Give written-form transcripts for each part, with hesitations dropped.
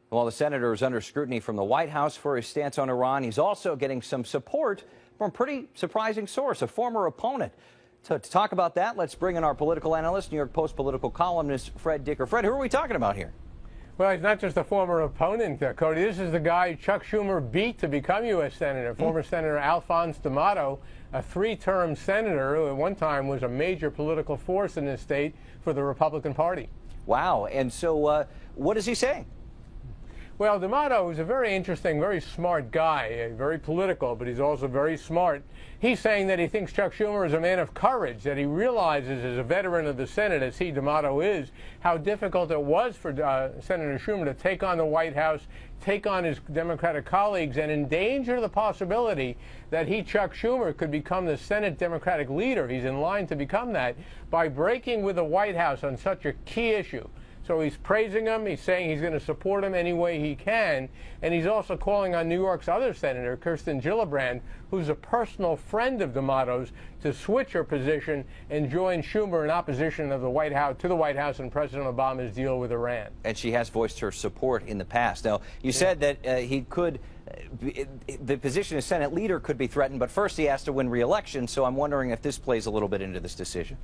While the senator is under scrutiny from the White House for his stance on Iran, he's also getting some support from a pretty surprising source, a former opponent. To talk about that, let's bring in our political analyst, New York Post political columnist Fred Dicker. Fred, who are we talking about here? Well, he's not just a former opponent, Cody. This is the guy Chuck Schumer beat to become U.S. Senator, former Senator Alphonse D'Amato, a three-term senator who at one time was a major political force in this state for the Republican Party. Wow. And so what is he saying? Well, D'Amato is a very interesting, very smart guy, very political, but he's also very smart. He's saying that he thinks Chuck Schumer is a man of courage, that he realizes as a veteran of the Senate, as he, D'Amato, is, how difficult it was for Senator Schumer to take on the White House, take on his Democratic colleagues, and endanger the possibility that he, Chuck Schumer, could become the Senate Democratic leader. He's in line to become that by breaking with the White House on such a key issue. So he's praising him, he's saying he's going to support him any way he can, and he's also calling on New York's other senator, Kirsten Gillibrand, who's a personal friend of D'Amato's, to switch her position and join Schumer in opposition of the White House and President Obama's deal with Iran. And she has voiced her support in the past. Now, you said that the position as Senate leader could be threatened, but first he has to win re-election, so I'm wondering if this plays a little bit into this decision.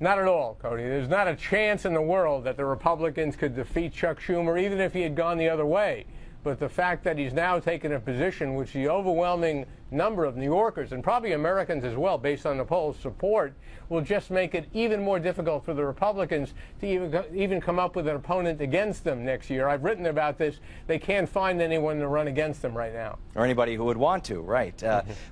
Not at all, Cody. There's not a chance in the world that the Republicans could defeat Chuck Schumer, even if he had gone the other way. But the fact that he's now taken a position which the overwhelming number of New Yorkers, and probably Americans as well, based on the polls, support, will just make it even more difficult for the Republicans to even come up with an opponent against them next year. I've written about this. They can't find anyone to run against them right now. Or anybody who would want to, right.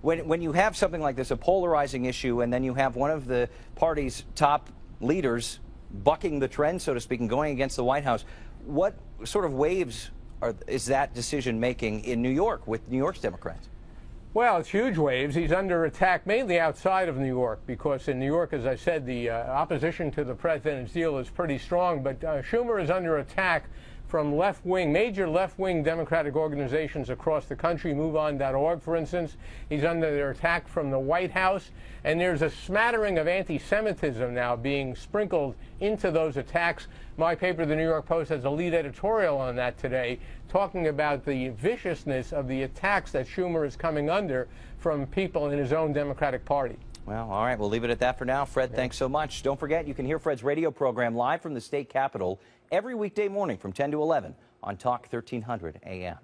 When you have something like this, a polarizing issue, and then you have one of the party's top leaders bucking the trend, so to speak, and going against the White House, what sort of waves is that decision making in New York with New York's Democrats? Well, it's huge waves. He's under attack mainly outside of New York because in New York, as I said, the opposition to the president's deal is pretty strong. But Schumer is under attack from major left-wing Democratic organizations across the country, MoveOn.org, for instance. He's under their attack from the White House. And there's a smattering of anti-Semitism now being sprinkled into those attacks. My paper, the New York Post, has a lead editorial on that today, talking about the viciousness of the attacks that Schumer is coming under from people in his own Democratic Party. Well, all right, we'll leave it at that for now. Fred, thanks so much. Don't forget, you can hear Fred's radio program live from the state capitol every weekday morning from 10 to 11 on Talk 1300 AM.